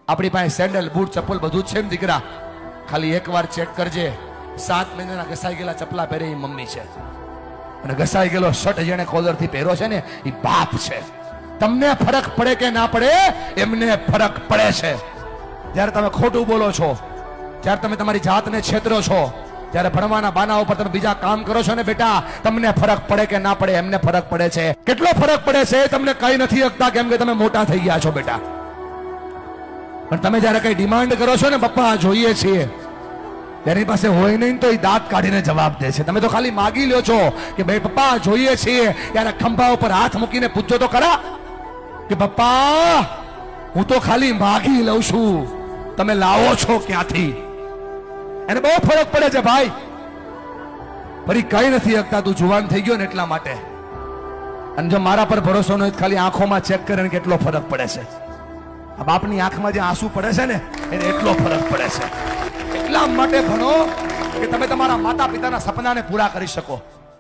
આપણી પાસે sandal boot ચપ્પલ બધું જ છે ને દીકરા, ખાલી એકવાર ચેક કરજે. 7 મહિનાના ઘસાઈ ગયેલા ચપલા પહેરે એ મમ્મી છે, અને ઘસાઈ ગયેલો શર્ટ જેને કોલરથી પહેરો છે ને એ બાપ છે. તમને ફરક પડે કે ના પડે, એમને ફરક પડે છે. જ્યારે તમે ખોટું બોલો છો, જ્યારે તમે તમારી જાતને છેતરો છો, જ્યારે ભણવાના બાના ઉપર તમે બીજા કામ કરો છો ને બેટા, તમને ફરક પડે કે ના પડે, એમને ફરક પડે છે. કેટલો ફરક પડે છે તમને કઈ નથી શકતા, કેમ કે તમે મોટા થઈ ગયા છો બેટા. પણ તમે જ્યારે કઈ ડિમાન્ડ કરો છો ને, પપ્પા જોઈએ છીએ, તેની પાસે હોય નહીં તો એ દાંત કાઢીને જવાબ દે છે. તમે તો ખાલી માગી લ્યો છો કે ભાઈ પપ્પા જોઈએ છીએ, ત્યારે ખંભા ઉપર હાથ મૂકીને પૂછજો તો ખરા કે પપ્પા હું તો ખાલી માગી લઉં છું, તમે લાવો છો ક્યાંથી? એને બહુ ફરક પડે છે ભાઈ. ફરી કઈ નથી શકતા, તું જુવાન થઈ ગયો ને એટલા માટે. અને જો મારા પર ભરોસો ન હોય, ખાલી આંખોમાં ચેક કરે કેટલો ફરક પડે છે. આ બાપની આંખમાં જે આંસુ પડે છે ને, એને એટલો ફરક પડે છે. એટલા માટે ભણો કે તમે તમારા માતા પિતાના સપનાને પૂરા કરી શકો.